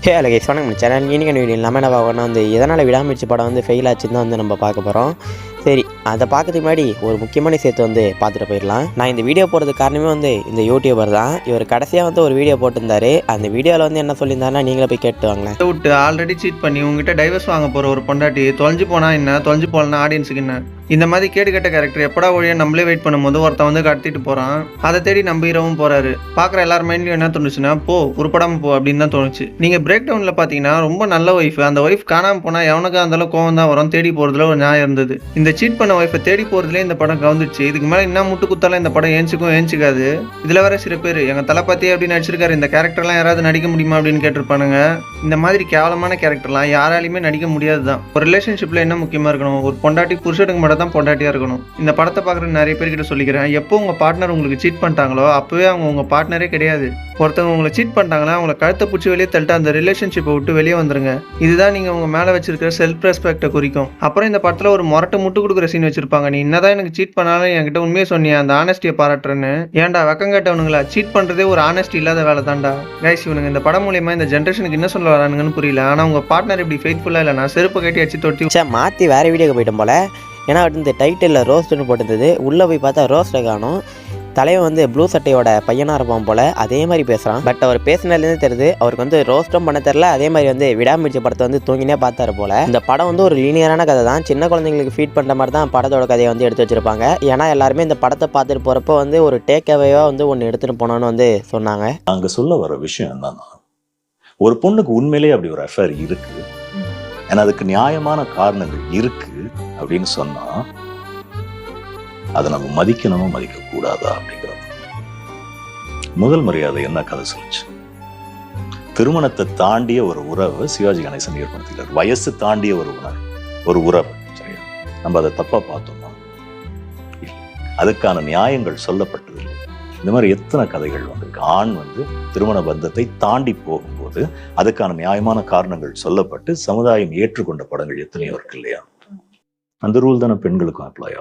Hello guys, வணக்கம். நம்ம channel இன்னைக்கு வீடியோ இல்லாமல் என்ன பார்க்கணும் வந்து எதனால் விடாமுயற்சி படம் வந்து ஃபெயில் ஆச்சுன்னு தான் வந்து நம்ம பார்க்க போகிறோம். சரி, அதை பார்க்கறதுக்கு முன்னாடி ஒரு முக்கியமான விஷயத்தை வந்து பார்த்துட்டு போயிடலாம். நான் இந்த வீடியோ போடுறதுக்கு காரணமே வந்து இந்த யூடியூபர் தான். இவர் கடைசியாக வந்து ஒரு வீடியோ போட்டிருந்தாரு. அந்த வீடியோவில் வந்து என்ன சொல்லியிருந்தாருன்னா நீங்களே போய் கேட்டு வாங்களேன். விட்டு ஆல்ரெடி சீட் பண்ணி உங்ககிட்ட டைவர்ஸ் வாங்க போகிற ஒரு பொண்டாட்டி தொலைஞ்சு போனா என்ன, தொலைஞ்சு போகலன்னா ஆடியன்ஸுக்கு என்ன, இந்த மாதிரி கேட்ட கேரக்டர் எப்படா ஒழிய நம்மளே வெயிட் பண்ணும்போது ஒருத்தன் வந்து கடத்திட்டு போகிறான். அதை தேடி நம்ம ஹீரோவும் போகிறாரு. பார்க்குற எல்லார் மைண்ட்லையும் என்ன தோணுச்சுன்னா போ உருப்படாமல் போ அப்படின்னு தான் தோணுச்சு. நீங்கள் பிரேக் டவுனில் பார்த்தீங்கன்னா ரொம்ப நல்ல ஒய்ஃப், அந்த ஒய்ஃப் காணாமல் போனால் எவனுக்கு அந்தளவு கோவம் தான் வரும். தேடி போகிறதுல ஒரு நியாயம் இருந்தது. இந்த சீட் பண்ண ஒய்ஃபை தேடி போகிறதுலேயே இந்த படம் கவுந்துச்சு. இதுக்கு மேலே என்ன முட்டு குத்தாலும் இந்த படம் ஏஞ்சிக்காது. இதில் வேற சில பேர் எங்கள் தளபதி அப்படின்னு நடிச்சிருக்காரு, இந்த கேரக்டர்லாம் யாராவது நடிக்க முடியுமா அப்படின்னு கேட்டிருப்பானுங்க. இந்த மாதிரி கேவலமான கேரக்டர்லாம் யாராலையுமே நடிக்க முடியாது தான். ஒரு ரிலேஷன்ஷிப்பில் என்ன முக்கியமாக இருக்கணும், ஒரு பொண்டாட்டி புருஷனுக்கு மட்டும் தான் பொண்டாட்டியாக இருக்கணும். இந்த படத்தை பார்க்குற நிறைய பேர்கிட்ட சொல்லிக்கிறேன், எப்போ உங்கள் பார்ட்னர் உங்களுக்கு சீட் பண்ணிட்டாங்களோ அப்போவே அவங்க உங்கள் பார்ட்னரே கிடையாது. ஒருத்தவங்க உங்களை சீட் பண்ணிட்டாங்கன்னா அவங்களை கழுத்தை பிடிச்சி வெளியே தள்ளிட்டு அந்த ரிலேஷன்ஷிப்பை விட்டு வெளியே வந்துருங்க. இதுதான் நீங்கள் உங்கள் மேலே வச்சிருக்கிற செல்ஃப் ரெஸ்பெக்டை குறிக்கும். அப்புறம் இந்த படத்தில் ஒரு முரட்டை முட்டு கொடுக்குற சீன் வச்சிருப்பாங்க. நீ என்னதான் எனக்கு சீட் பண்ணாலும் என்கிட்ட உண்மையை சொன்னியா, அந்த ஆனஸ்டியை பாராட்டுறேன்னு. ஏன்டா வெக்கம் கேட்டவனுங்களா, சீட் பண்ணுறதே ஒரு ஆனஸ்டி இல்லாத வேலை தான்டா. கைஸ், இவனுங்க இந்த படம் மூலியமா இந்த ஜென்ரேஷனுக்கு என்ன சொல்ல வரானுங்கன்னு புரியல. ஆனால் உங்கள் பார்ட்னர் இப்படி ஃபெய்த்ஃபுல்லாக இல்லைனா செருப்பை கட்டி அடிச்சு தொட்டி மாற்றி வேறு வீடியோக்கு போயிட்டோம் போல். ஏன்னா இந்த டைட்டிலில் ரோஸ்ட்னு போட்டிருந்தது, உள்ளே போய் பார்த்தா ரோஸ்ட்டை காணும். தலைவன் வந்து ப்ளூ சட்டையோட பையனாக இருப்பான் போல், அதே மாதிரி பேசுகிறான். பட் அவர் பேசினதுலேருந்து தெரியுது அவருக்கு வந்து ரோஸ்ட்டும் பண்ண தெரில. அதே மாதிரி வந்து விடாமுயற்சி படத்தை வந்து தூங்கினே பார்த்தாரு போல். இந்த படம் வந்து ஒரு லீனியரான கதை தான். சின்ன குழந்தைங்களுக்கு ஃபீட் பண்ணுற மாதிரி தான் படத்தோட கதையை வந்து எடுத்து வச்சிருப்பாங்க. ஏன்னா எல்லாருமே இந்த படத்தை பார்த்துட்டு போகிறப்போ வந்து ஒரு டேக் அவேவாக வந்து ஒன்று எடுத்துகிட்டு போனோன்னு வந்து சொன்னாங்க. அங்கே சொல்ல வர விஷயம் என்னன்னா, ஒரு பொண்ணுக்கு உண்மையிலேயே அப்படி ஒரு அஃபேர் இருக்கு, ஏன்னா அதுக்கு நியாயமான காரணங்கள் இருக்கு அப்படின்னு சொன்னா அதை நம்ம மதிக்கணுமா மதிக்க கூடாதா அப்படிங்கிறது. முதல் மரியாதை என்ன கதை சொல்லுச்சு, திருமணத்தை தாண்டிய ஒரு உறவு சிவாஜி கணேசன் ஏற்படுத்தினார். வயசு தாண்டிய ஒரு உறவு சரியா, நம்ம அதை தப்பா பார்த்தோமா? அதுக்கான நியாயங்கள் சொல்லப்பட்டதில்லை. இந்த மாதிரி எத்தனை கதைகள் வந்திருக்கு. ஆண் வந்து திருமண பந்தத்தை தாண்டி போகும்போது அதுக்கான நியாயமான காரணங்கள் சொல்லப்பட்டு சமுதாயம் ஏற்றுக்கொண்ட படங்கள் எத்தனையோ இருக்கு இல்லையா? அந்த ரூல் தானே பெண்களுக்கும் அப்ளை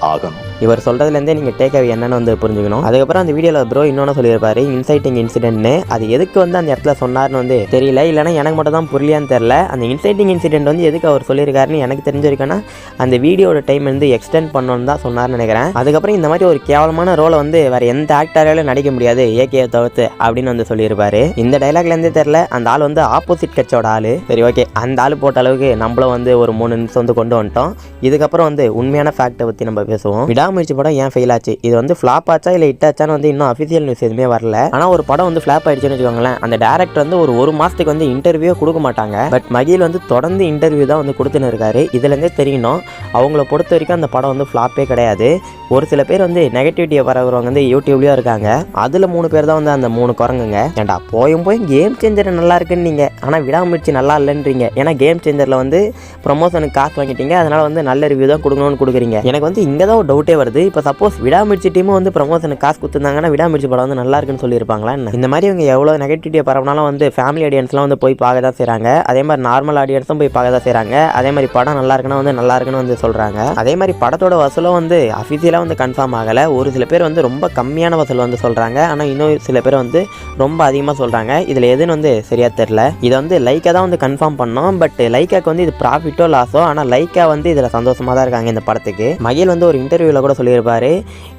ஆகணும். இவர் சொல்கிறதுலேருந்தே நீங்கள் டேக்அவே என்னன்னு வந்து புரிஞ்சுக்கணும். அதுக்கப்புறம் அந்த வீடியோவில் ப்ரோ இன்னொன்று சொல்லியிருப்பாரு, இன்சைட்டிங் இன்சிடென்ட்னு. அது எதுக்கு வந்து அந்த இடத்துல சொன்னார்னு வந்து தெரியல, இல்லைனா எனக்கு மட்டும் தான் புரியலையான்னு தெரில. அந்த இன்சைட்டிங் இன்சிடென்ட் வந்து எதுக்கு அவர் சொல்லியிருக்காருன்னு எனக்கு தெரிஞ்சிருக்கேன்னா அந்த வீடியோட டைம் வந்து எக்ஸ்டெண்ட் பண்ணணும்னு தான் சொன்னார்னு நினைக்கிறேன். அதுக்கப்புறம் இந்த மாதிரி ஒரு கேவலமான ரோலை வந்து வேறு எந்த ஆக்டராலும் நடிக்க முடியாது ஏகே தவிர்த்து அப்படின்னு வந்து சொல்லியிருப்பாரு. இந்த டைலாக்லேருந்தே தெரில அந்த ஆள் வந்து ஆப்போசிட் கட்சியோட ஆள். சரி, ஓகே, அந்த ஆள் போட்ட அளவுக்கு நம்மளும் வந்து ஒரு 3 நிமிஷம் வந்து கொண்டு வந்துட்டோம். இதுக்கப்புறம் வந்து உண்மையான ஃபேக்டை பற்றி நம்ம பேசுவோம். விடாமுயற்சி படம் ஏன் ஃபெயில் ஆச்சு, இது வந்து ஃப்ளாப் ஆச்சா இல்லை ஹிட் ஆச்சான்னு வந்து இன்னும் அஃபிஷியல் நியூஸ் எதுவுமே வரல. ஆனால் ஒரு படம் வந்து ஃப்ளாப் ஆயிடுச்சுன்னு வச்சுக்கோங்களேன், அந்த டேரக்டர் வந்து ஒரு மாதத்துக்கு வந்து இன்டர்வியூ கொடுக்க மாட்டாங்க. பட் மகிழ் வந்து தொடர்ந்து இன்டர்வியூ தான் வந்து கொடுத்துன்னு இருக்காரு. இதுலேருந்தே தெரியணும் அவங்கள பொறுத்த வரைக்கும் அந்த படம் வந்து ஃப்ளாப்பே கிடையாது. ஒரு சில பேர் வந்து நெகட்டிவிட்டியை பரவுறவங்க வந்து யூடியூப்லேயும் இருக்காங்க. அதில் 3 பேர் தான் வந்து அந்த 3 குரங்குங்க. ஏன்டா போய் கேம் சேஞ்சர் நல்லா இருக்குன்னு நீங்கள், ஆனால் விடாமுயற்சி நல்லா இல்லைன்றீங்க. ஏன்னா கேம் சேஞ்சரில் வந்து ப்ரொமோஷனுக்கு காசு வாங்கிட்டீங்க, அதனால் வந்து நல்ல ரிவ்யூ தான் கொடுக்கணும்னு கொடுக்குறீங்க. எனக்கு வந்து இங்கே தான் ஒரு டவுட்டே வருது. இப்போ சப்போஸ் விடாமுயற்சி டீமும் வந்து ப்ரொமோஷனுக்கு காசு கொடுத்துருந்தாங்கன்னா விடாமுயற்சி படம் வந்து நல்லா இருக்குன்னு சொல்லியிருப்பாங்களா? இந்த மாதிரி இவங்க எவ்வளோ நெகட்டிவிட்டியை பரவனாலும் வந்து ஃபேமிலி ஆடியன்ஸ்லாம் வந்து போய் பார்க்க தான் செய்கிறாங்க. அதே மாதிரி நார்மல் ஆடியன்ஸும் போய் பார்க்க தான் செய்கிறாங்க. அதே மாதிரி படம் நல்லா இருக்குன்னா வந்து நல்லா இருக்குன்னு வந்து சொல்கிறாங்க. அதே மாதிரி படத்தோட வசூலும் வந்து அஃபிஷியலாக வந்து கன்ஃபார்ம் ஆகலை. ஒரு சில பேர் வந்து ரொம்ப கம்மியான வசூல் வந்து சொல்கிறாங்க, ஆனால் இன்னும் சில பேர் வந்து ரொம்ப அதிகமாக சொல்கிறாங்க. இதில் எதுன்னு வந்து சரியாக தெரில. இதை வந்து லைக்காக தான் வந்து கன்ஃபார்ம் பண்ணோம். பட் லைக்காக்கு வந்து இது ப்ராஃபிட்டோ லாஸோ, ஆனால் லைக்கா வந்து இதில் சந்தோஷமாக தான் இருக்காங்க இந்த படத்துக்கு. மகிழ் வந்து ஒரு இன்டர்வியூவில் கூட சொல்லியிருப்பாரு,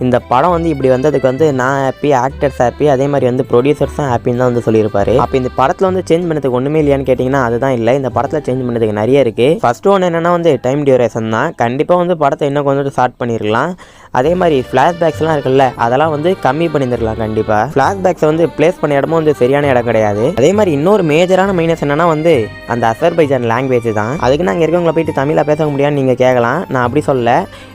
இந்த படம் வந்து இப்படி வந்ததுக்கு வந்து நான் ஹாப்பி, ஆக்டர்ஸ் ஹாப்பி, அதே மாதிரி வந்து ப்ரொடியூசர்ஸும் ஹாப்பின்னு தான் வந்து சொல்லியிருப்பாரு. அப்போ இந்த படத்தில் வந்து சேஞ்ச் பண்ணதுக்கு ஒன்றுமே இல்லையான்னு கேட்டிங்கன்னா அதுதான் இல்லை. இந்த படத்தில் சேஞ்ச் பண்ணதுக்கு நிறைய இருக்குது. ஃபர்ஸ்ட் ஒன்று என்னென்னா வந்து டைம் டியூரேஷன் தான். கண்டிப்பாக வந்து படத்தை இன்னும் கொஞ்சம் ஸ்டார்ட் பண்ணியிருக்கலாம். அதே மாதிரி ஃப்ளாஷ்பேக்ஸ்லாம் இருக்குல்ல, அதெல்லாம் வந்து கம்மி பண்ணியிருந்துருக்கலாம். கண்டிப்பாக ஃப்ளாஷ்பேக்ஸை வந்து பிளேஸ் பண்ண இடமும் வந்து சரியான இடம் கிடையாது. அதே மாதிரி இன்னொரு மேஜரான மைனஸ் என்னன்னா வந்து அந்த அசர்பைஜான் லாங்குவேஜ் தான். அதுக்கு நாங்கள் இருக்கவங்களை போயிட்டு தமிழில் பேச முடியாதுன்னு நீங்கள் கேட்கலாம். நான் அப்படி சொல்ல,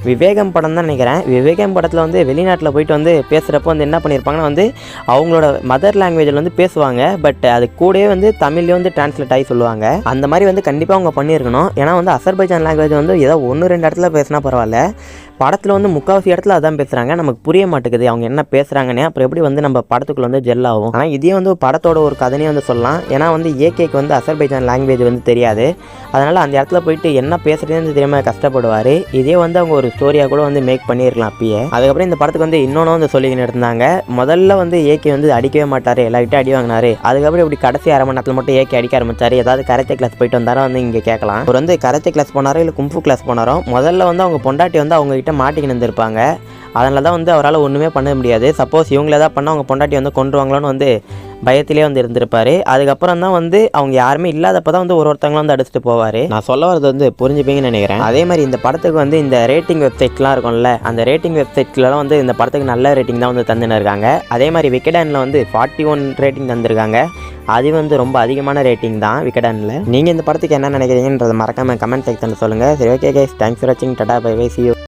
விவேகம் படம் தான் நினைக்கிறேன். விவேகம் படத்தில் வந்து வெளிநாட்டில் போயிட்டு வந்து பேசுகிறப்போ வந்து என்ன பண்ணியிருப்பாங்கன்னா வந்து அவங்களோட மதர் லாங்குவேஜில் வந்து பேசுவாங்க. பட் அது கூடவே வந்து தமிழ்லேயே வந்து டிரான்ஸ்லேட் ஆகி சொல்லுவாங்க. அந்த மாதிரி வந்து கண்டிப்பாக அவங்க பண்ணியிருக்கணும். ஏன்னா வந்து அசர்பைஜான் லாங்குவேஜ் வந்து ஏதோ 1-2 இடத்துல பேசினா பரவாயில்ல, படத்தில் வந்து முக்கால்வாசி இடத்துல அதான் பேசுகிறாங்க, நமக்கு புரிய மாட்டேங்குது அவங்க என்ன பேசுகிறாங்கன்னே. அப்புறம் எப்படி வந்து நம்ம படத்துக்குள்ள வந்து ஜெல் ஆகும். ஆனால் இதே வந்து படத்தோட ஒரு கதனையே வந்து சொல்லலாம். ஏன்னா வந்து ஏகேக்கு வந்து அசர்பைஜான் லாங்குவேஜ் வந்து தெரியாது, அதனால் அந்த இடத்துல போயிட்டு என்ன பேசுகிறதுன்னு தெரியாமல் கஷ்டப்படுவார். இதே வந்து அவங்க ஒரு ஸ்டோரியாக கூட வந்து மேக் பண்ணியிருக்கலாம் அப்பயே. அதுக்கப்புறம் இந்த படத்துக்கு வந்து இன்னொன்று வந்து சொல்லிக்கின்னு இருந்தாங்க, முதல்ல வந்து ஏகே வந்து அடிக்கவே மாட்டார், எல்லார்கிட்டும் அடி வாங்கினார். அதுக்கப்புறம் இப்படி கடைசி அரை மணி நேரத்தில் மட்டும் ஏகே அடிக்க ஆரம்பிச்சார். ஏதாவது கராத்தே கிளாஸ் போயிட்டு வந்தாரோ வந்து இங்கே கேட்கலாம். அவர் வந்து கராத்தே கிளாஸ் போனாரோ இல்லை கும்ஃபு கிளாஸ் போனாரோ, முதல்ல வந்து அவங்க பொண்டாட்டி வந்து அவங்க கிட்ட மாட்டிக்கின்னு இருந்திருப்பாங்க. அதனால தான் வந்து அவரால் ஒன்றுமே பண்ண முடியாது. சப்போஸ் இவங்கள ஏதாவது பண்ணால் அவங்க பொண்டாட்டி வந்து கொண்டுருவாங்களோன்னு வந்து பயத்திலே வந்து இருந்திருப்பார். அதுக்கப்புறம் தான் வந்து அவங்க யாருமே இல்லாதப்போ தான் வந்து ஒருத்தவங்களும் வந்து அடிச்சுட்டு போவார். நான் சொல்ல வரது வந்து புரிஞ்சுப்பீங்கன்னு நினைக்கிறேன். அதே மாதிரி இந்த படத்துக்கு வந்து இந்த ரேட்டிங் வெப்சைட்லாம் இருக்கும்ல, அந்த ரேட்டிங் வெப்சைட்லாம் வந்து இந்த படத்துக்கு நல்ல ரேட்டிங் தான் வந்து தந்துன்னு இருக்காங்க. அதே மாதிரி விக்கெடானில் வந்து 41 ரேட்டிங் தந்திருக்காங்க. அது வந்து ரொம்ப அதிகமான ரேட்டிங் தான் விக்கெடானில். நீங்கள் இந்த படத்துக்கு என்ன நினைக்கிறீங்கன்றதை மறக்காமல் கமெண்ட் செக்ஷனில் சொல்லுங்கள். சரி, ஓகே கைஸ், தேங்க்ஸ் ஃபார் வாட்சிங். Tata bye bye, see you.